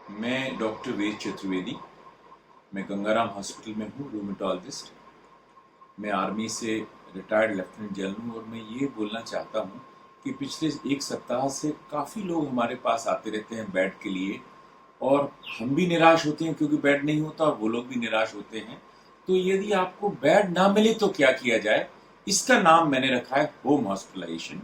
मैं डॉक्टर वेद चतुर्वेदी। मैं गंगाराम हॉस्पिटल में हूँ, रूमेटोलॉजिस्ट। मैं आर्मी से रिटायर्ड लेफ्टिनेंट जनरल हूँ और मैं ये बोलना चाहता हूँ कि पिछले एक सप्ताह से काफ़ी लोग हमारे पास आते रहते हैं बेड के लिए, और हम भी निराश होते हैं क्योंकि बेड नहीं होता और वो लोग भी निराश होते हैं। तो यदि आपको बेड ना मिले तो क्या किया जाए, इसका नाम मैंने रखा है home hospitalization.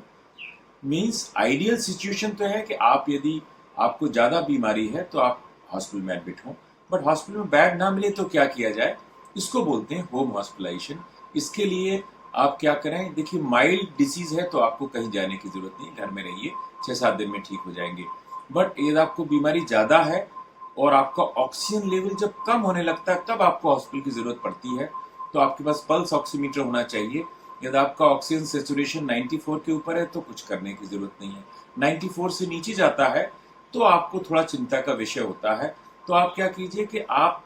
Means ideal situation तो है कि आप यदि आपको ज़्यादा बीमारी है तो आप हॉस्पिटल में एडमिट हो, बट हॉस्पिटल में बेड ना मिले तो क्या किया जाए, इसको बोलते हैं होम हॉस्पिटलाइजेशन। इसके लिए आप क्या करें, देखिए माइल्ड डिसीज है तो आपको कहीं जाने की जरूरत नहीं, घर में रहिए, 6-7 दिन में ठीक हो जाएंगे। बट यदि आपको बीमारी ज़्यादा है और आपका ऑक्सीजन लेवल जब कम होने लगता है तब आपको हॉस्पिटल की जरूरत पड़ती है, तो आपके पास पल्स ऑक्सीमीटर होना चाहिए। यदि आपका ऑक्सीजन सेचुरेशन 94 के ऊपर है तो कुछ करने की जरूरत नहीं है। 94 से नीचे जाता है तो आपको थोड़ा चिंता का विषय होता है। तो आप क्या कीजिए कि आप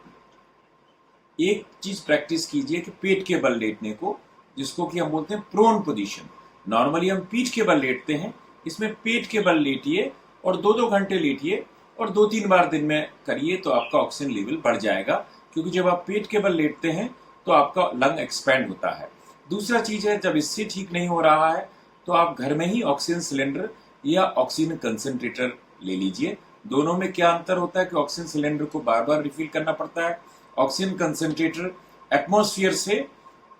एक चीज प्रैक्टिस कीजिए कि पेट के बल लेटने को, जिसको कि हम बोलते हैं प्रोन पोजीशन। नॉर्मली हम पीठ के बल लेटते हैं, इसमें पेट के बल लेटिए और 2-2 घंटे लेटिए और 2-3 बार दिन में करिए तो आपका ऑक्सीजन लेवल बढ़ जाएगा। क्योंकि जब आप पेट के बल लेटते हैं तो आपका लंग एक्सपैंड होता है। दूसरा चीज है, जब इससे ठीक नहीं हो रहा है तो आप घर में ही ऑक्सीजन सिलेंडर या ऑक्सीजन कंसंट्रेटर ले लीजिए। दोनों में क्या अंतर होता है कि ऑक्सीजन सिलेंडर को बार बार रिफिल करना पड़ता है, ऑक्सीजन कंसंट्रेटर एटमॉस्फेयर से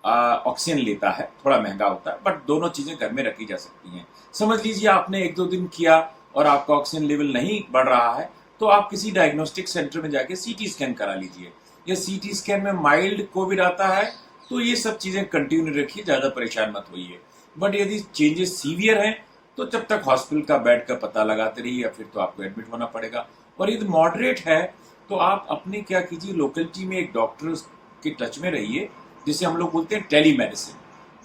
ऑक्सीजन लेता है, थोड़ा महंगा होता है, बट दोनों चीजें घर में रखी जा सकती हैं। समझ लीजिए आपने 1-2 दिन किया और आपका ऑक्सीजन लेवल नहीं बढ़ रहा है तो आप किसी डायग्नोस्टिक सेंटर में जाके सीटी स्कैन करा लीजिए, या सीटी स्कैन में माइल्ड कोविड आता है तो ये सब चीजें कंटिन्यू रखिए, ज्यादा परेशान मत होइए। बट यदि चेंजेस सीवियर हैं तो जब तक हॉस्पिटल का बेड का पता लगाते रहिए, या फिर तो आपको एडमिट होना पड़ेगा। और यदि मॉडरेट है तो आप अपने क्या कीजिए, लोकेलिटी में एक डॉक्टर के टच में रहिए, जिसे हम लोग बोलते हैं टेली मेडिसिन।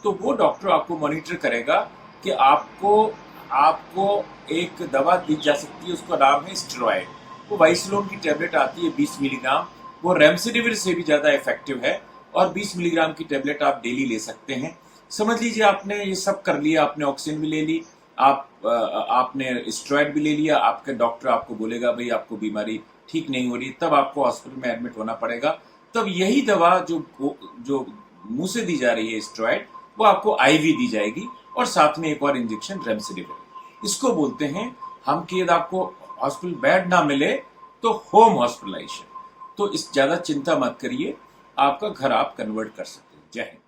तो वो डॉक्टर आपको मॉनिटर करेगा कि आपको आपको एक दवा दी जा सकती है, उसका नाम है स्टेरॉयड। वो वाइसलोन की टैबलेट आती है 20 मिलीग्राम, वो रेमडेसिविर से भी ज़्यादा इफेक्टिव है, और 20 मिलीग्राम की टैबलेट आप डेली ले सकते हैं। समझ लीजिए आपने ये सब कर लिया, आपने ऑक्सीजन भी ले ली, आपने स्टेरॉयड भी ले लिया, आपका डॉक्टर आपको बोलेगा भाई आपको बीमारी ठीक नहीं हो रही, तब आपको हॉस्पिटल में एडमिट होना पड़ेगा। तब यही दवा जो मुंह से दी जा रही है स्टेरॉयड, वो आपको आईवी दी जाएगी, और साथ में एक और इंजेक्शन रेमडेसिविर। इसको बोलते हैं हम कि यदि आपको हॉस्पिटल बेड ना मिले तो होम हॉस्पिटलाइजेशन। तो इस ज्यादा चिंता मत करिए, आपका घर आप कन्वर्ट कर सकते हैं। जय हिंद।